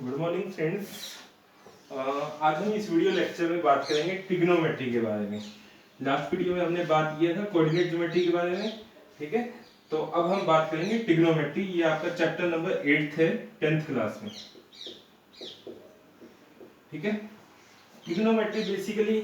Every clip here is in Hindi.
Good morning friends. आज हम इस वीडियो लेक्चर में बात करेंगे ट्रिग्नोमेट्री के बारे में। लास्ट वीडियो में हमने बात किया था कोऑर्डिनेट ज्योमेट्री के बारे में, ठीक है। तो अब हम बात करेंगे ट्रिग्नोमेट्री। ये आपका चैप्टर नंबर 8 है 10th क्लास में, ठीक है। ट्रिग्नोमेट्री बेसिकली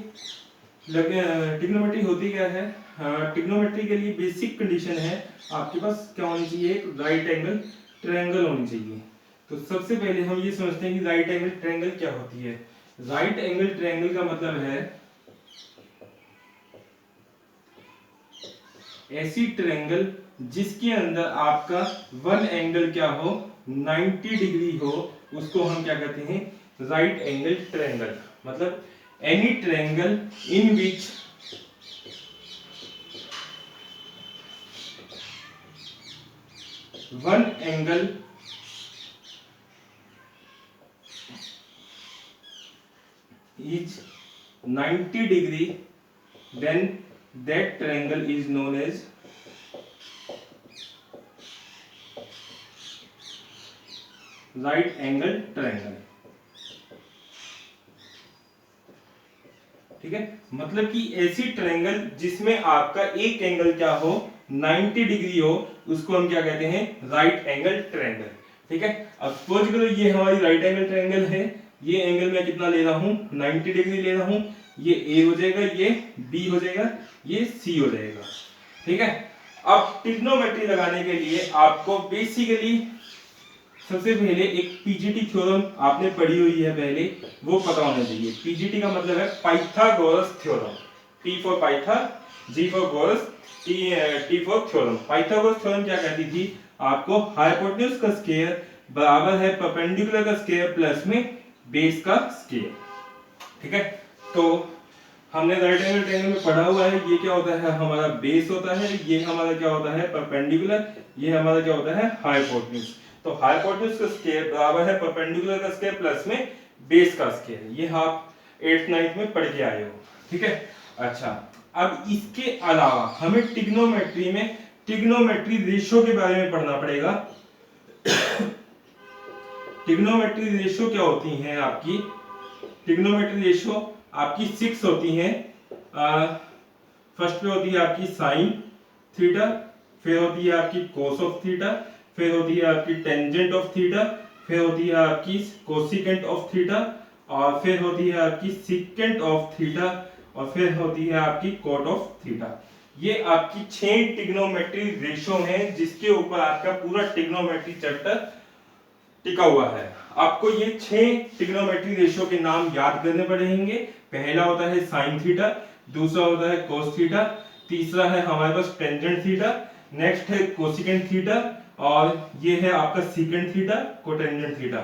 ट्रिग्नोमेट्री होती क्या है? ट्रिग्नोमेट्री के लिए बेसिक कंडीशन है आपके पास क्या होनी चाहिए, एक राइट एंगल ट्रायंगल होनी चाहिए। तो सबसे पहले हम ये समझते हैं कि राइट एंगल ट्रायंगल क्या होती है। राइट एंगल ट्रायंगल का मतलब है ऐसी ट्रायंगल जिसके अंदर आपका वन एंगल क्या हो, 90 डिग्री हो, उसको हम क्या कहते हैं, राइट एंगल ट्रायंगल। मतलब any triangle in which one angle is 90 degree, then that triangle is known as right angle triangle, ठीक है। मतलब कि ऐसी ट्रायंगल जिसमें आपका एक एंगल क्या हो, 90 डिग्री हो, उसको हम क्या कहते हैं, राइट एंगल ट्रायंगल, ठीक है। अब सपोज करो ये हमारी राइट एंगल ट्रायंगल है। ये एंगल मैं कितना ले रहा हूं, 90 डिग्री ले रहा हूं। ये ए हो जाएगा, ये बी हो जाएगा, ये सी हो जाएगा, ठीक है। अब ट्रिग्नोमेट्री लगाने के लिए आपको बेसिकली सबसे पहले एक पीजीटी थ्योरम आपने पढ़ी हुई है पहले, वो पता होना चाहिए। पीजीटी का मतलब है Pythagoras theorem. P for Pytha, G for goras, T for theorem. Pythagoras theorem क्या कहती थी आपको, हाइपोटेन्यूज का स्क्वायर बराबर है परपेंडिकुलर का स्क्वायर प्लस में बेस का स्क्वायर, ठीक है। तो हमने राइट एंगल ट्रायंगल में पढ़ा हुआ है, ये क्या होता है, हमारा बेस होता है, ये हमारा क्या होता है, परपेंडिकुलर, ये हमारा क्या होता है, हाइपोटेन्यूज। तो हाइपोटेन्यूज का स्क्वायर बराबर है परपेंडिकुलर का स्क्वायर प्लस में बेस का स्क्वायर। ये आप 8th 9th में पढ़ के आए हो, ठीक है। अच्छा, अब इसके अलावा हमें ट्रिग्नोमेट्री में ट्रिग्नोमेट्री रेशियो के बारे में पढ़ना पड़ेगा। ट्रिग्नोमेट्री रेशियो क्या होती है आपकी, ट्रिग्नोमेट्री रेशियो आपकी 6 होती हैं। फर्स्ट पे होती है आपकी साइन थीटा, फिर होती है आपकी कोस ऑफ थीटा, फिर होती है आपकी टेंजेंट ऑफ थीटा, फिर होती है आपकी कोसिकेंट ऑफ थीटा, और फिर होती है आपकी सिकेंट ऑफ थीटा, और फिर होती है आपकी कोट ऑफ थीटा। ये आपकी 6 ट्रिग्नोमेट्री रेशियो हैं जिसके ऊपर आपका पूरा ट्रिग्नोमेट्री चैप्टर टिका हुआ है। आपको ये 6 ट्रिग्नोमेट्री रेशियो के नाम याद करने पड़ेंगे। पहला होता है साइन थीटा, दूसरा होता है कोस थीटा, तीसरा है हमारे पास टेंजेंट थीटा, नेक्स्ट है कोसिकेंट थीटा, और ये है आपका सिकेंट थीटा, कोटेंजेंट थीटा।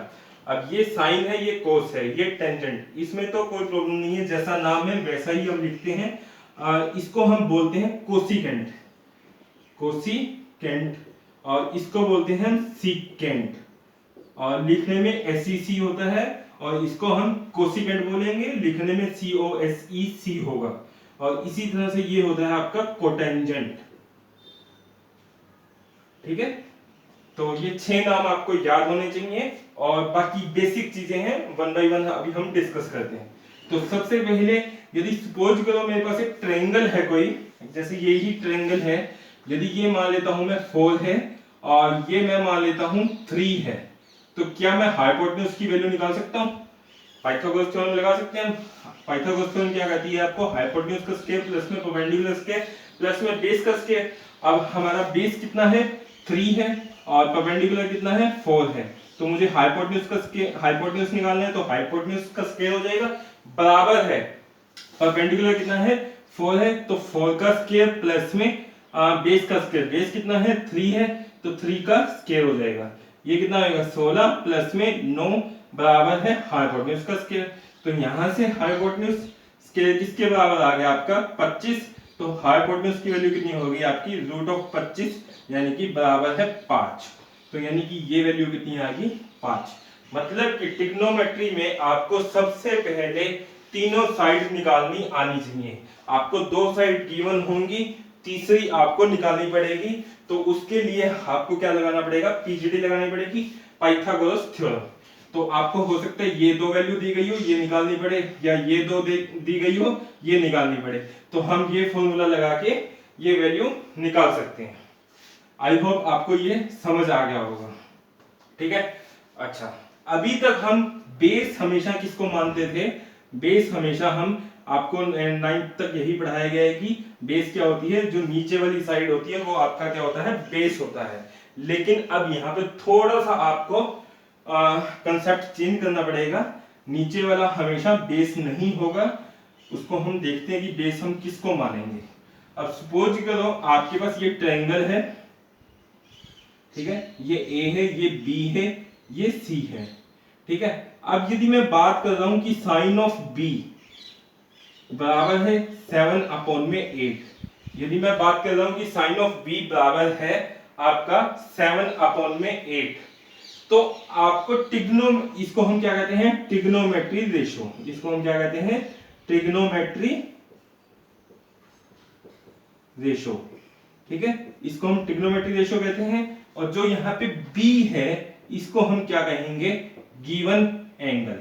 अब ये साइन है, ये कोस है, ये टेंजेंट, इसमें तो कोई प्रॉब्लम नहीं है, जैसा नाम है वैसा ही हम लिखते हैं। इसको हम बोलते हैं कोसिकेंट, कोसिकेंट, और इसको बोलते हैं सिकेंट, और लिखने में SEC होता है, और इसको हम कोसिकेंट बोलेंगे, लिखने में COSEC होगा। और इसी तरह से ये होता है आपका कोटेंजेंट, ठीक है। तो ये 6 नाम आपको याद होने चाहिए, और बाकी बेसिक चीजें हैं, वन बाय वन अभी हम डिस्कस करते हैं। तो सबसे पहले यदि सपोज करो मेरे पास एक ट्रायंगल है कोई, जैसे यही ट्रायंगल है, यदि ये मान लेता हूं मैं 4 है, और ये मैं मान लेता हूं 3 है, तो क्या मैं हाइपोटेन्यूज की वैल्यू निकाल सकता हूं? पाइथागोरस थ्योरम लगा सकते हैं हम। पाइथागोरस थ्योरम क्या कहती है आपको, हाइपोटेन्यूज का स्क्वायर प्लस में परपेंडिकुलर स्क्वायर प्लस में बेस का स्क्वायर। अब हमारा बेस कितना है, 3 है, और परपेंडिकुलर कितना है, 4 है। तो मुझे हाइपोटेन्यूज का स्क्वायर, हाइपोटेन्यूज निकालना है, तो हाइपोटेन्यूज का स्क्वायर हो जाएगा बराबर है परपेंडिकुलर कितना है, 4 है, तो 4 का स्क्वायर प्लस में बेस का स्क्वायर, बेस कितना है, 3 है, तो 3 का स्क्वायर हो जाएगा। ये कितना होगा, 16 प्लस में 9 बराबर है हाइपोटेन्यूज का स्क्वायर। तो यहां से हाइपोटेन्यूज स्क्वायर किसके बराबर आ गया आपका, 25। तो हाइपोटेन्यूज की वैल्यू कितनी होगी आपकी, √25, यानी कि बराबर है 5। तो यानी कि ये वैल्यू कितनी आ गई, 5। मतलब कि ट्रिग्नोमेट्री में आपको सबसे पहले तीनों साइड निकालनी आनी चाहिए। आपको 2 साइड गिवन होंगी, तीसरी आपको निकालनी पड़ेगी। तो उसके लिए आपको क्या लगाना पड़ेगा, पीजीटी लगानी पड़ेगी, पाइथागोरस थ्योरम। तो आपको हो सकता है ये 2 वैल्यू दी गई हो, ये निकालनी पड़े, या ये 2 दी गई हो, ये निकालनी पड़े। तो हम ये फॉर्मूला लगा के ये वैल्यू निकाल सकते हैं। आई होप आपको ये समझ आ गया होगा। ठीक है, अच्छा, अभी तक हम बेस हमेशा किसको मानते थे? बेस हमेशा हम आपको 9th तक यही पढ़ाया गया है कि बेस क्या होती है, जो नीचे वाली साइड होती है वो आपका क्या होता है? बेस होता है। लेकिन अब यहाँ पे थोड़ा सा आपको कंसेप्ट चेंज करना पड़ेगा। नीचे वाला हमेशा बेस नहीं होगा, उसको हम देखते हैं कि बेस हम किसको मानेंगे। अब सपोज करो आपके पास ये ट्रायंगल है, ठीक है, ये ए है, ये बी है, ये सी है। ठीक है, अब यदि मैं बात कर रहा हूं कि साइन ऑफ बी बराबर है 7/8, यदि मैं बात कर रहा हूं कि साइन ऑफ बी बराबर है आपका 7/8, तो आपको इसको हम क्या कहते हैं? Trigonometry ratio. इसको हम क्या कहते हैं? Trigonometry ratio. ठीक है, इसको हम ट्रिग्नोमेट्री रेशो कहते हैं। और जो यहाँ पे बी है इसको हम क्या कहेंगे? Given angle.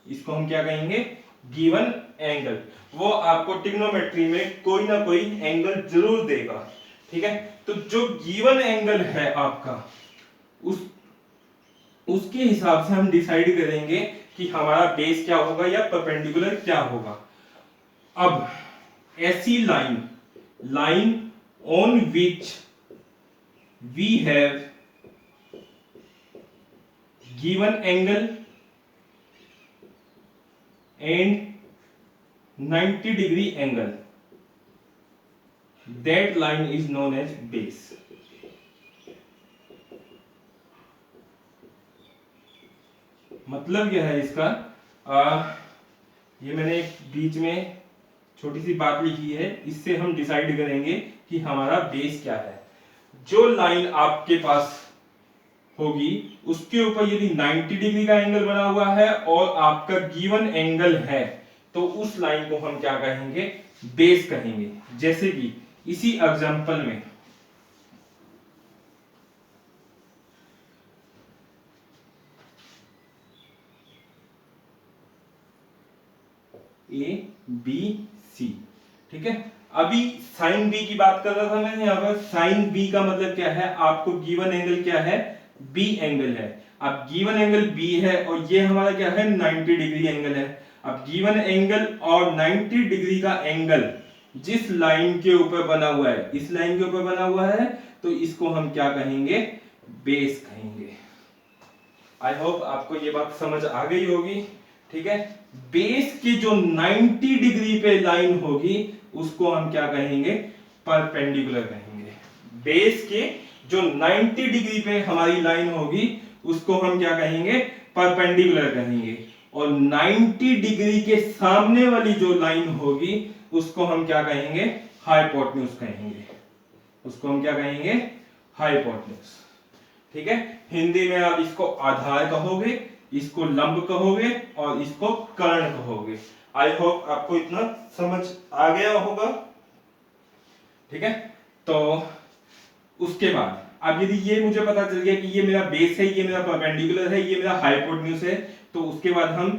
इसको हम क्या कहेंगे? Given angle. वो आपको ट्रिग्नोमेट्री में कोई ना कोई एंगल जरूर देगा। ठीक है, तो जो गिवन एंगल है आपका, उसके हिसाब से हम डिसाइड करेंगे कि हमारा बेस क्या होगा या परपेंडिकुलर क्या होगा। अब ऐसी line on which we have given angle and 90 degree angle, that line is known as base। मतलब यह है इसका, ये मैंने बीच में छोटी सी बात लिखी है, इससे हम डिसाइड करेंगे कि हमारा बेस क्या है। जो लाइन आपके पास होगी उसके ऊपर यदि 90 डिग्री का एंगल बना हुआ है और आपका गिवन एंगल है, तो उस लाइन को हम क्या कहेंगे? बेस कहेंगे। जैसे कि इसी एग्जांपल में ए बी सी। ठीक है, अभी साइन बी की बात कर रहा था मैं यहाँ पर। साइन बी का मतलब क्या है? आपको गिवन एंगल क्या है? बी एंगल है। अब गिवन एंगल बी है और ये हमारा क्या है? 90 डिग्री एंगल है। अब गिवन एंगल और 90 डिग्री का एंगल जिस लाइन के ऊपर बना हुआ है, इस लाइन के ऊपर बना हुआ है, तो इसको हम क्या कहेंगे? बेस कहेंगे। आई होप आपको ये बात समझ आ गई होगी। ठीक है, बेस की जो 90 डिग्री पे लाइन होगी उसको हम क्या कहेंगे? परपेंडिकुलर कहेंगे। बेस के जो 90 डिग्री पे हमारी लाइन होगी उसको हम क्या कहेंगे? परपेंडिकुलर कहेंगे। और 90 डिग्री के सामने वाली जो लाइन होगी उसको हम क्या कहेंगे? हाइपोटेन्यूज कहेंगे। उसको हम क्या कहेंगे? हाइपोटेन्यूज। ठीक है, हिंदी में आप इसको आधार कहोगे, इसको लंब कहोगे और इसको कर्ण कहोगे। आई होप आपको इतना समझ आ गया होगा। ठीक है, तो उसके बाद अब यदि ये मुझे पता चल गया कि ये मेरा बेस है, ये मेरा परपेंडिकुलर है, ये मेरा हाइपोटेन्यूज है, तो उसके बाद हम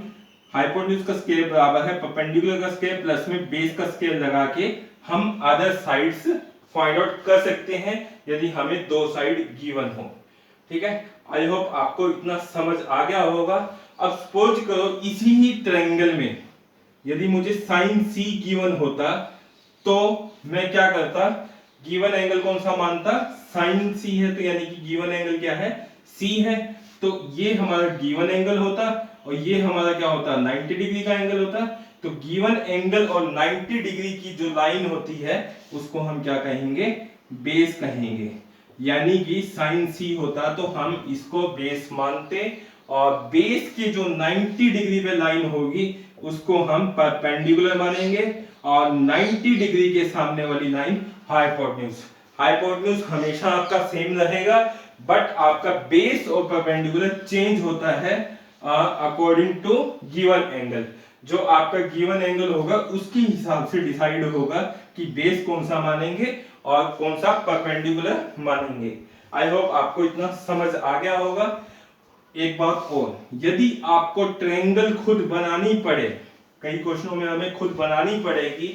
हाइपोटेन्यूज का स्केल बराबर है परपेंडिकुलर का स्केल प्लस में बेस का स्केल लगा के हम अदर साइड्स फाइंड आउट कर सकते हैं यदि हमें दो साइड गिवन हो। ठीक है, आई होप आपको इतना समझ आ गया होगा। अब सपोज करो इसी ही ट्रायंगल में यदि मुझे साइन सी गिवन होता तो मैं क्या करता? गिवन एंगल कौन सा मानता? साइन सी है, तो यानी कि गिवन एंगल क्या है? सी है। तो ये हमारा गिवन एंगल होता और ये हमारा क्या होता? 90 डिग्री का एंगल होता। तो गिवन एंगल और 90 डिग्री की जो लाइन होती है उसको हम क्या कहेंगे? बेस कहेंगे। यानी कि साइन सी होता तो हम इसको बेस मानते और बेस की जो 90 डिग्री पे लाइन होगी उसको हम परपेंडिकुलर मानेंगे और 90 डिग्री के सामने वाली लाइन हाइपोटेन्यूज। हाइपोटेन्यूज हमेशा आपका सेम रहेगा, बट आपका बेस और परपेंडिकुलर चेंज होता है अकॉर्डिंग टू गिवन एंगल। जो आपका गिवन एंगल होगा उसके हिसाब से डिसाइड होगा कि बेस कौन सा मानेंगे और कौन सा परपेंडिकुलर मानेंगे। आई होप आपको इतना समझ आ गया होगा। एक बात और, यदि आपको ट्रायंगल खुद बनानी पड़े, कई क्वेश्चनों में हमें खुद बनानी पड़ेगी,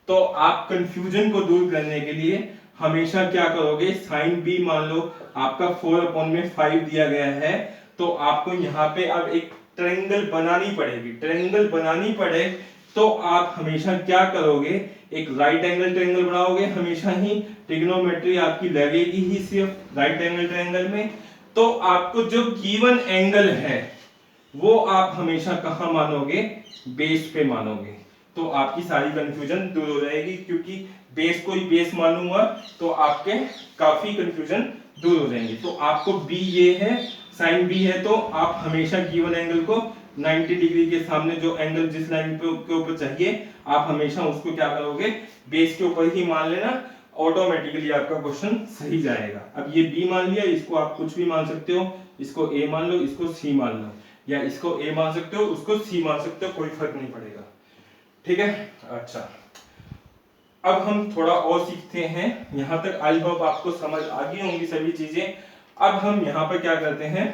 तो आप कंफ्यूजन को दूर करने के लिए हमेशा क्या करोगे, साइन बी मान लो आपका 4/5 दिया गया है, तो आपको यहाँ पे अब एक ट्रायंगल बनानी पड़ेगी। ट्रायंगल बनानी पड़े तो आप हमेशा क्या करोगे, एक राइट एंगल ट्रायंगल बनाओगे। हमेशा ही ट्रिग्नोमेट्री आपकी लगेगी ही सिर्फ राइट एंगल ट्रायंगल में। तो आपको जो गिवन एंगल है वो आप हमेशा कहां मानोगे, बेस पे मानोगे। तो आपकी सारी कंफ्यूजन दूर हो जाएगी, क्योंकि बेस को ही बेस मानूंगा तो आपके काफी कंफ्यूजन दूर हो जाएंगे। तो आपको बी ये है, साइन बी है, तो आप हमेशा गिवन एंगल को 90 डिग्री के सामने जो एंगल जिस लाइन पे के ऊपर चाहिए, आप हमेशा उसको क्या करोगे, बेस के ऊपर ही मान लेना। ऑटोमेटिकली आपका क्वेश्चन सही जाएगा। अब ये बी मान लिया, इसको आप कुछ भी मान सकते हो, इसको ए मान लो, इसको सी मान लो, या इसको ए मान सकते हो, उसको सी मान सकते हो, कोई फर्क नहीं पड़ेगा। ठीक है, अच्छा अब हम थोड़ा और सीखते हैं। यहां तक आई होप आपको समझ आ गई होंगी सभी चीजें। अब हम यहाँ पर क्या करते हैं,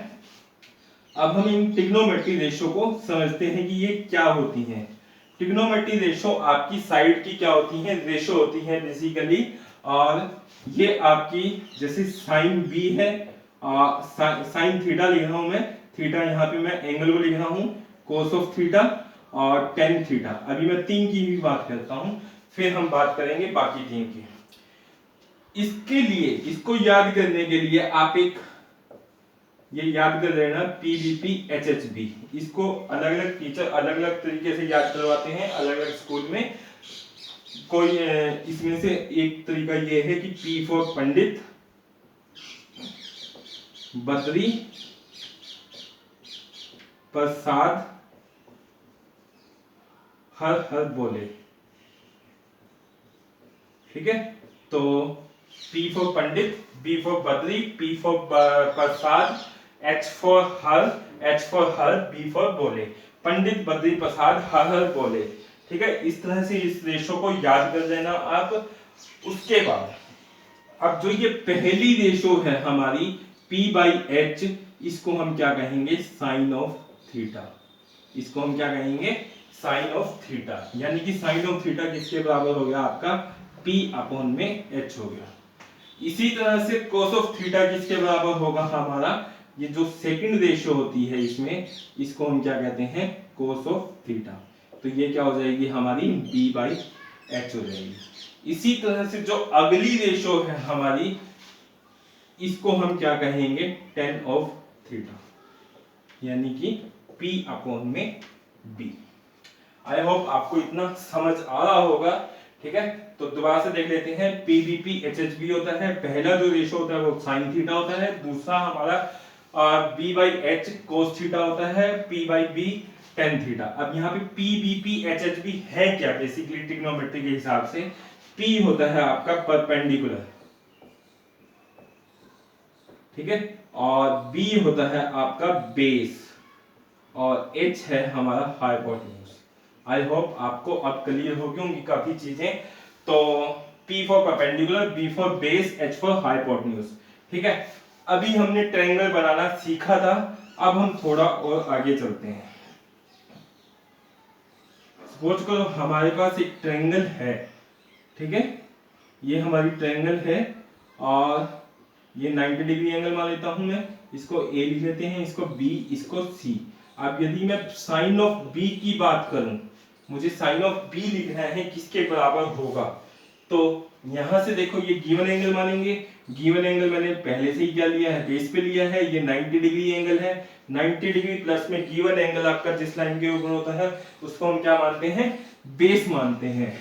अब हम इन ट्रिग्नोमेट्री रेशो को समझते हैं कि ये क्या होती हैं। ट्रिग्नोमेट्री रेशो आपकी साइड की क्या होती है, रेशो होती है बेसिकली। और ये आपकी जैसे साइन बी है, साइन थीटा लिख रहा हूं मैं, थीटा यहाँ पे मैं एंगल को लिख रहा हूँ कोस ऑफ थीटा, और टेन थीटा। अभी मैं तीन की भी बात करता हूं, फिर हम बात करेंगे बाकी तीन की। इसके लिए, इसको याद करने के लिए आप एक ये याद कर लेना, पीबीपी एचएचबी। इसको अलग अलग टीचर अलग अलग तरीके से याद करवाते हैं अलग अलग स्कूल में। कोई इसमें से एक तरीका ये है कि पी फॉर पंडित, बद्री, प्रसाद, हर हर बोले। ठीक है, तो P for Pandit, B for Badri, P for Prasad, H for her, H for her, B for बोले। पंडित, बद्री, प्रसाद, हर हर बोले। ठीक है, इस तरह से इस रेशो को याद कर लेना आप। उसके बाद अब जो ये पहली रेशो है हमारी P/H, इसको हम क्या कहेंगे, साइन ऑफ थीटा। इसको हम क्या कहेंगे, साइन ऑफ थीटा। यानी कि साइन ऑफ थीटा किसके बराबर हो गया, आपका P/H हो गया। इसी तरह से cos ऑफ थीटा किसके बराबर होगा हमारा, ये जो सेकंड रेशो होती है इसमें, इसको हम क्या कहते हैं, cos ऑफ थीटा। तो ये क्या हो जाएगी हमारी B/H हो जाएगी। इसी तरह से जो अगली रेशो है हमारी, इसको हम क्या कहेंगे, tan ऑफ थीटा, यानी कि P/B। आई होप आपको इतना समझ आ रहा होगा। ठीक है, तो दोबारा से देख लेते हैं। पीबीपी एचएचबी होता है, पहला जो रेशो होता है वो साइन थीटा होता है, दूसरा हमारा B/H cos थीटा होता है, P/B tan थीटा। अब यहाँ पे पीबीपी एचएचबी है क्या, बेसिकली ट्रिग्नोमेट्री के हिसाब से P होता है आपका परपेंडिकुलर, ठीक है, और B होता है आपका बेस, और H है हमारा हाइपोटेन्यूज। आई होप आपको अब क्लियर हो गई होंगी काफी चीजें। तो P for perpendicular, B for base, H for hypotenuse. ठीक है, अभी हमने ट्रायंगल बनाना सीखा था, अब हम थोड़ा और आगे चलते हैं। सपोज करो हमारे पास एक ट्रायंगल है, ठीक है, ये हमारी ट्रायंगल है, और ये 90 डिग्री एंगल मान लेता हूं मैं, इसको A लिख लेते हैं, इसको B, इसको C। अब यदि मैं साइन ऑफ B की बात करूं, मुझे साइन ऑफ B लिखना है किसके बराबर होगा, तो यहां से देखो ये गिवन एंगल मानेंगे। गिवन एंगल मैंने पहले से ही क्या लिया है, बेस पे लिया है, ये 90 डिग्री एंगल है। 90 डिग्री प्लस में गिवन एंगल आपका जिस लाइन के ऊपर होता है उसको हम क्या मानते हैं, बेस मानते हैं।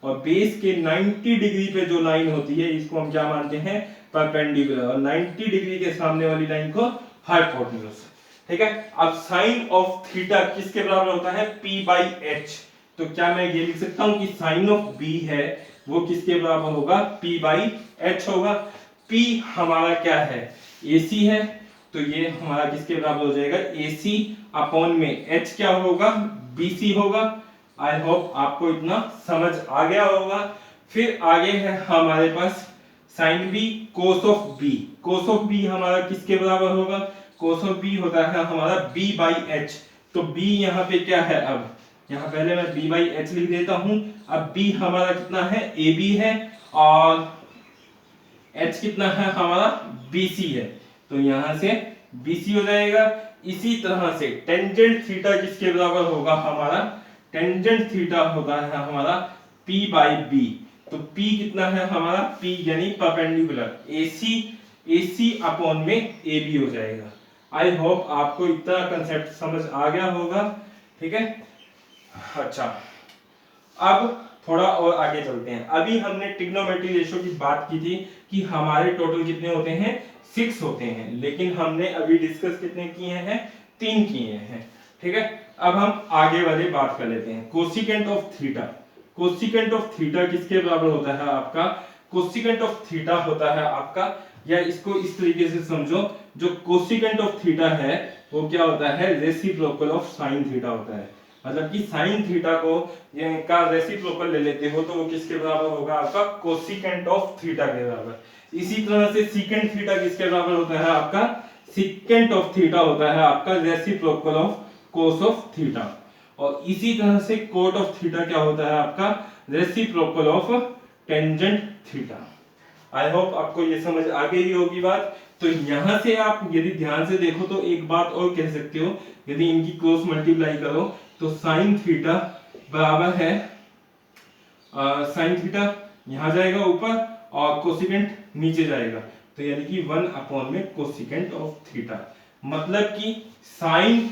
और बेस के 90 डिग्री पे जो लाइन होती है इसको हम क्या मानते हैं, परपेंडिकुलर, और 90 डिग्री के सामने वाली लाइन को हाइपोटेन्यूज। ठीक है, अब साइन ऑफ थीटा किसके बराबर होता है, P/H। तो क्या मैं ये लिख सकता हूं कि साइन ऑफ B है वो किसके बराबर होगा, P/H होगा। P हमारा क्या है, AC है, तो ये हमारा किसके बराबर हो जाएगा, AC अपॉन में H क्या होगा, BC होगा। आई होप आपको इतना समझ आ गया होगा। फिर आगे है हमारे पास sine B cos of B। cos of B हमारा किसके बराबर होगा, cos ऑफ b होता है हमारा b बाई एच। तो b यहाँ पे क्या है, अब यहाँ पहले मैं b बाई एच लिख देता हूं। अब b हमारा कितना है, ab है, और h कितना है हमारा, bc है। तो यहां से bc हो जाएगा। इसी तरह से टेंजेंट थीटा किसके बराबर होगा हमारा, टेंजेंट थीटा होता है हमारा p बाई b। तो p कितना है हमारा, p यानी परपेंडिकुलर, ac अपॉन में ab हो जाएगा। आई होप आपको इतना कंसेप्ट समझ आ गया होगा, ठीक है। अच्छा, अब थोड़ा और आगे चलते हैं। अभी हमने ट्रिग्नोमेट्री रेशियो की बात की थी कि हमारे टोटल कितने होते हैं, 6 होते हैं, लेकिन हमने अभी डिस्कस कितने किए हैं, 3 किए हैं, ठीक है। अब हम आगे वाली बात कर लेते हैं, cosecant of theta. Cosecant of theta किसके बराबर होता है आपका, कोसिकेंट ऑफ थीटा होता है आपका, या इसको इस तरीके से समझो, जो कोसिकेंट ऑफ थीटा है वो क्या होता है, रेसिप्रोकल ऑफ साइन थीटा होता है। मतलब कि साइन थीटा को ये का रेसिप्रोकल ले लेते हो तो वो किसके बराबर होगा आपका, कोसिकेंट ऑफ थीटा के बराबर। इसी तरह से सीकेंट थीटा किसके बराबर होता है आपका, सीकेंट ऑफ थीटा होता है आपका reciprocal of cos of theta. और इसी तरह से कोट ऑफ थीटा क्या होता है आपका, reciprocal of tangent theta. I hope आपको ये समझ आ गई होगी बात। तो यहां से आप यदि ध्यान से देखो तो एक बात और कह सकते हो, यदि इनकी क्रॉस मल्टीप्लाई करो तो साइन थीटा बराबर है साइन थीटा यहां जाएगा ऊपर और कोसिकेंट नीचे जाएगा, तो यानी कि 1 अपॉन में कोसिकेंट ऑफ थीटा। मतलब कि साइन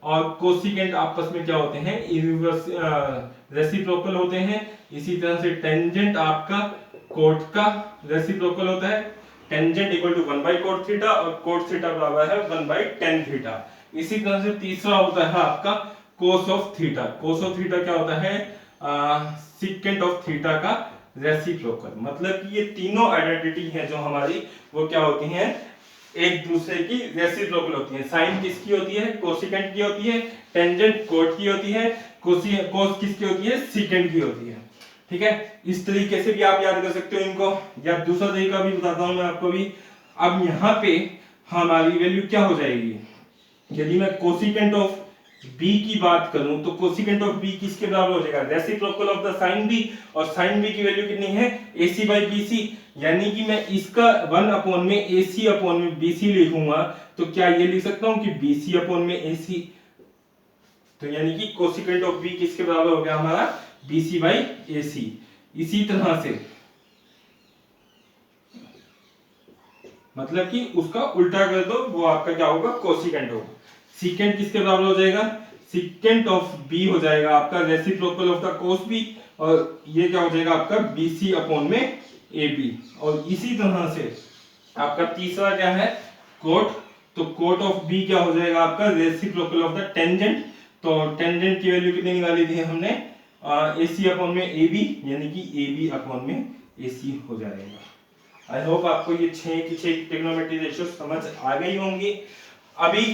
और कोसिकेंट आपस में क्या होते हैं, इनवर्स रेसिप्रोकल होते हैं। इसी तरह से टेंजेंट आपका कोट का रेसिप्रोकल होता है, tangent equal to 1 by cot theta और कोट थीटा बराबर है 1 बाई टेन थीटा। इसी तरह से तीसरा होता है आपका cos of theta. Cos of theta क्या होता है, सीकेंट ऑफ थीटा का रेसिप्रोकल। मतलब कि ये तीनों आइडेंटिटी है जो हमारी, वो क्या होती हैं, एक दूसरे की रेसिप्रोकल होती है। साइन किसकी होती है, कोसिकेंट की होती है, टेंजेंट कोट की होती है, कोस किसकी होती है, सीकेंट की होती है, ठीक है। इस तरीके से भी आप याद कर सकते हो इनको, या दूसरा तरीका भी बताता हूं मैं आपको भी। अब यहाँ पे हमारी वैल्यू क्या हो जाएगी, यदि मैं कोसिकेंट ऑफ b की बात करूं तो कोसिकेंट ऑफ b किसके बराबर हो जाएगा, reciprocal of the sine b। और साइन b की वैल्यू कितनी है, ac बाई bc। यानी कि मैं इसका 1 अपॉन में ac अपॉन में bc लिखूंगा, तो क्या ये लिख सकता हूं कि bc अपॉन में ac। तो यानी कि कोसिकेंट ऑफ b किसके बराबर हो गया हमारा, bc बाई ac। इसी तरह से मतलब कि उसका उल्टा कर दो, वो आपका क्या होगा, कोसिकेंट होगा। सीकेंट किसके बराबर हो जाएगा, सीकेंट ऑफ b हो जाएगा आपका reciprocal of the cos b, और ये क्या हो जाएगा आपका bc अपॉन में ab। और इसी तरह से आपका तीसरा क्या है, कोट। तो कोट ऑफ b क्या हो जाएगा आपका रेसिप्रोकल ऑफ द टेंजेंट। तो टेंजेंट की वैल्यू कितनी निकाली थी हमने, ac अपॉन में ab, यानी कि ab अपॉन में ac हो जाएगा। आई होप आपको ये 6 की 6 ट्रिग्नोमेट्री रेशियो समझ आ गई होंगी। अभी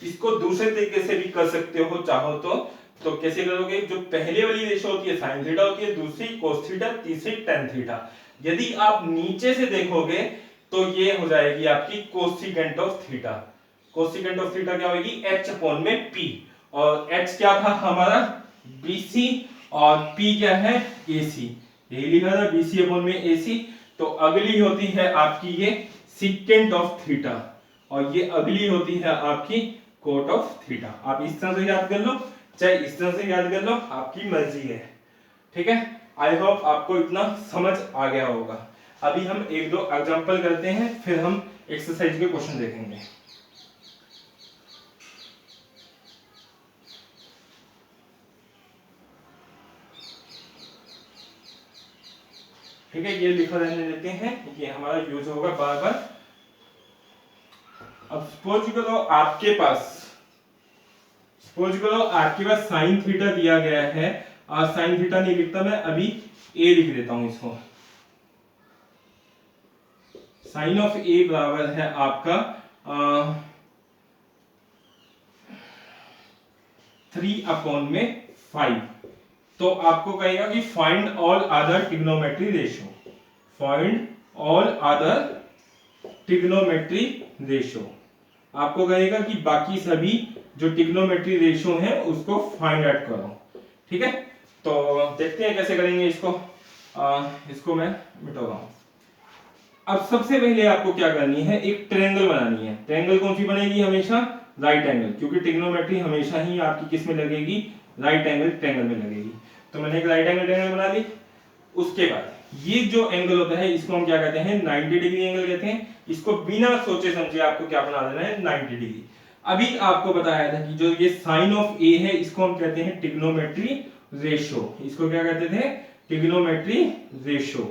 इसको दूसरे तरीके से भी कर सकते हो चाहो तो कैसे करोगे, जो पहले वाली रेशियो होती है साइन थीटा होती है, दूसरी कोस थीटा, तीसरी टेन थीटा। यदि आप नीचे से देखोगे तो ये हो जाएगी आपकी cosecant of theta. Cosecant of theta क्या होगी, h अपॉन में p, और h क्या था हमारा bc, और p क्या है ac, यही लिखा था bc अपॉन में ac। तो अगली होती है आपकी ये सीकेंट ऑफ थीटा, और ये अगली होती है आपकी कोट ऑफ थीटा। आप इस तरह से याद कर लो, चाहे इस तरह से याद कर लो, आपकी मर्जी है, ठीक है। आई होप आपको इतना समझ आ गया होगा। अभी हम एक दो एग्जांपल करते हैं, फिर हम एक्सरसाइज के क्वेश्चन देखेंगे। ठीक है, ये लिखा रहने देते हैं, ये हमारा यूज होगा बार बार। अब सपोज करो आपके पास साइन थीटा दिया गया है, और साइन थीटा नहीं लिखता मैं, अभी ए लिख देता हूं इसको। साइन ऑफ ए बराबर है आपका 3 अपॉन में 5। तो आपको कहेगा कि find all other trigonometry ratio, find all other trigonometry ratio. आपको कहेगा कि बाकी सभी जो ट्रिग्नोमेट्री रेशियो हैं उसको फाइंड आउट करो। ठीक है, तो देखते हैं कैसे करेंगे इसको। इसको मैं मिटा रहा हूं। अब सबसे पहले आपको क्या करनी है, एक ट्रायंगल बनानी है। ट्रायंगल कौन सी बनेगी, हमेशा राइट एंगल, क्योंकि ट्रिग्नोमेट्री हमेशा ही आपकी किस में लगेगी, राइट एंगल ट्रायंगल में लगेगी। तो मैंने एक राइट एंगल ट्रायंगल बना ली। उसके बाद ये जो एंगल होता है इसको हम क्या कहते हैं, 90 डिग्री एंगल कहते हैं। इसको बिना सोचे समझे आपको क्या बना देना है, 90 डिग्री। अभी आपको बताया था कि जो ये साइन ऑफ ए है इसको हम कहते हैं ट्रिग्नोमेट्री रेशियो। इसको क्या कहते थे, ट्रिग्नोमेट्री रेशियो।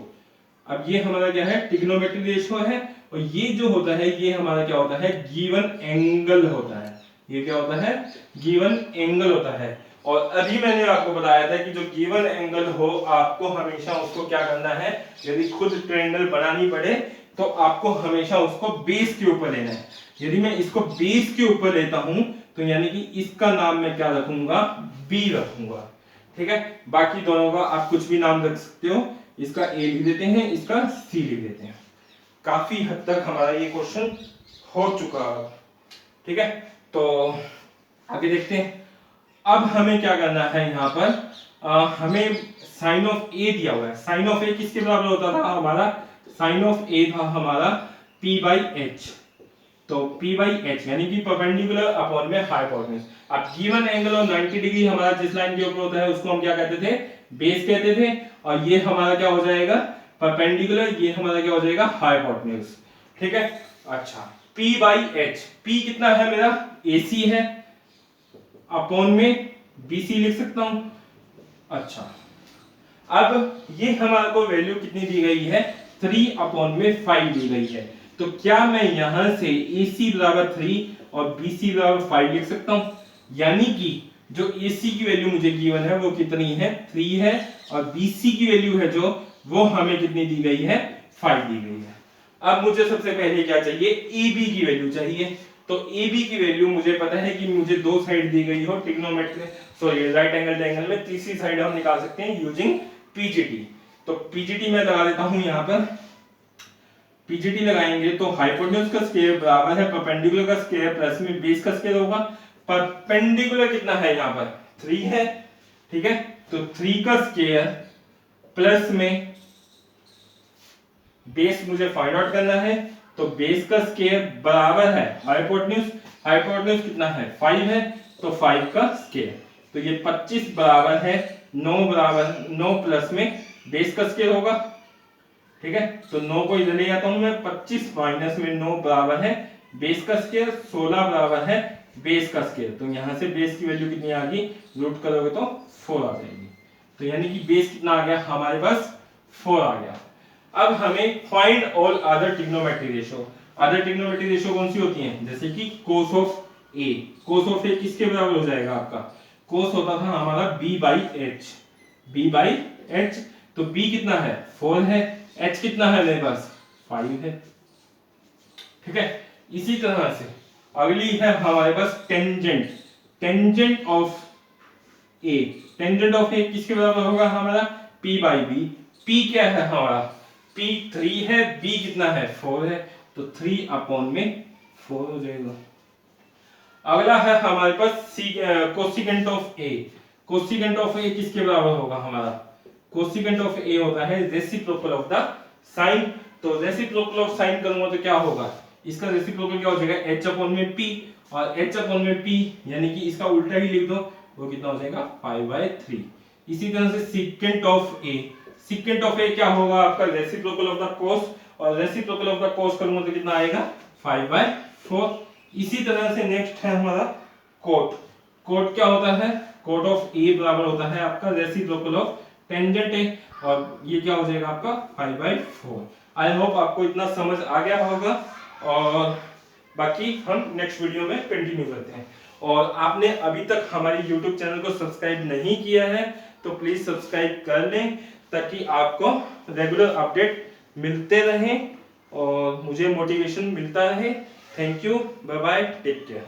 अब ये हमारा क्या है, ट्रिग्नोमेट्री रेशियो है। और ये जो होता है ये हमारा क्या होता है, गिवन एंगल होता है। ये क्या होता है, गिवन एंगल होता है। और अभी मैंने आपको बताया था कि जो गिवन एंगल हो आपको हमेशा उसको क्या करना है, यदि खुद ट्रायंगल बनानी पड़े तो आपको हमेशा उसको बेस के ऊपर लेना है। यदि मैं इसको बेस के ऊपर लेता हूं तो यानी कि इसका नाम मैं क्या रखूंगा, बी रखूंगा। ठीक है, बाकी दोनों का आप कुछ भी नाम रख सकते हो। इसका ए लिख देते हैं, इसका सी लिख देते हैं। काफी हद तक हमारा ये क्वेश्चन हो चुका है। ठीक है, तो आगे देखते हैं। अब हमें क्या करना है, यहाँ पर हमें साइन ऑफ ए दिया हुआ है। साइन ऑफ ए किसके बराबर होता था हमारा, साइन ऑफ ए था हमारा p बाई एच। तो p बाई एच यानी कि परपेंडिकुलर अपॉन में हाइपोटेन्यूज। अब गिवन एंगल ऑफ 90 डिग्री हमारा जिस लाइन के ऊपर होता है उसको हम क्या कहते थे, बेस कहते थे। और ये हमारा क्या हो जाएगा, परपेंडिकुलर, ये हमारा क्या हो जाएगा, हाइपोटेन्यूज। ठीक है, अच्छा p बाई एच, p कितना है मेरा, AC है, अपॉन में BC लिख सकता हूं। अच्छा, अब ये हमारे को वैल्यू कितनी दी गई है, 3 अपॉन में 5 दी गई है। तो क्या मैं यहां से AC बराबर 3 और BC बराबर 5 लिख सकता हूं। यानी कि जो AC की वैल्यू मुझे गिवन है वो कितनी है, 3 है, और BC की वैल्यू है जो, वो हमें कितनी दी गई है, 5 दी गई है। अब मुझे सबसे पहले क्या चाहिए, AB की वैल्यू चाहिए। तो AB की वैल्यू मुझे पता है कि मुझे दो साइड दी गई हो trigonometry, sorry right angle triangle में, तीसरी साइड हम निकाल सकते हैं यूजिंग PGT। तो PGT मैं लगा देता हूं यहाँ पर। PGT लगाएंगे तो हाइपोटेन्यूज का स्क्वायर बराबर है परपेंडिकुलर का स्क्वायर प्लस में बेस का स्क्वायर होगा। परपेंडिकुलर कितना है यहाँ पर, 3 है। ठीक है, तो 3 का स्क्वायर प्लस में बेस मुझे फाइंड आउट करना है। तो बेस का स्क्वायर बराबर है हाइपोटेन्यूज, हाइपोटेन्यूज कितना है, 5 है, तो 5 का स्क्वायर। तो ये 25 बराबर है 9, बराबर 9 प्लस में बेस का स्क्वायर होगा। ठीक है, तो 9 को इधर ले जाता हूं मैं, 25 माइनस में 9 बराबर है बेस का स्क्वायर, 16 बराबर है बेस का स्क्वायर। तो यहां से बेस की वैल्यू कितनी आ गई, रूट करोगे तो 4 आ जाएगी। तो यानी कि बेस कितना आ गया हमारे पास, 4 आ गया। अब हमें find all other trigonometry ratio. Other trigonometry ratio कौन सी होती हैं, जैसे कि cos of A. Cos of A किसके बराबर हो जाएगा आपका, कोस होता था हमारा b by H, b by H. तो b कितना है, 4 है, h कितना है मेरे पास, 5 है। ठीक है, इसी तरह से अगली है हमारे पास tangent. Tangent of A, tangent of A किसके बराबर होगा हमारा, p बाई बी। p क्या है हमारा, p 3 है, b कितना है, 4 है, तो 3 अपॉन में 4 हो जाएगा। अगला है हमारे पास cosecant of A. Cosecant of A किसके बराबर होगा हमारा, कोसिकेंट ऑफ ए होता है रेसिप्रोकल ऑफ द साइन। तो रेसिप्रोकल ऑफ साइन करूंगा तो क्या होगा, इसका रेसिप्रोकल क्या हो जाएगा, h अपॉन में p, और h अपॉन में p यानी कि इसका उल्टा ही लिख दो, वो कितना हो जाएगा, 5/3। इसी तरह से secant of A, secant of A क्या होगा आपका, रेसिप्रोकल ऑफ द कोस, और रेसिप्रोकल ऑफ द कोस करूंगा तो कितना आएगा, 5/4। इसी तरह से नेक्स्ट है हमारा कोट। कोट क्या होता है, कोट ऑफ ए बराबर होता है आपका रेसिप्रोकल ऑफ टेंजेंट ए, और ये क्या हो जाएगा आपका 5/4। आई होप आपको इतना समझ आ गया होगा, और बाकी हम नेक्स्ट वीडियो में कंटिन्यू करते हैं। और आपने अभी तक हमारी YouTube चैनल को सब्सक्राइब नहीं किया है तो प्लीज सब्सक्राइब कर लें, ताकि आपको रेगुलर अपडेट मिलते रहें और मुझे मोटिवेशन मिलता रहे। Thank you, bye bye, take care.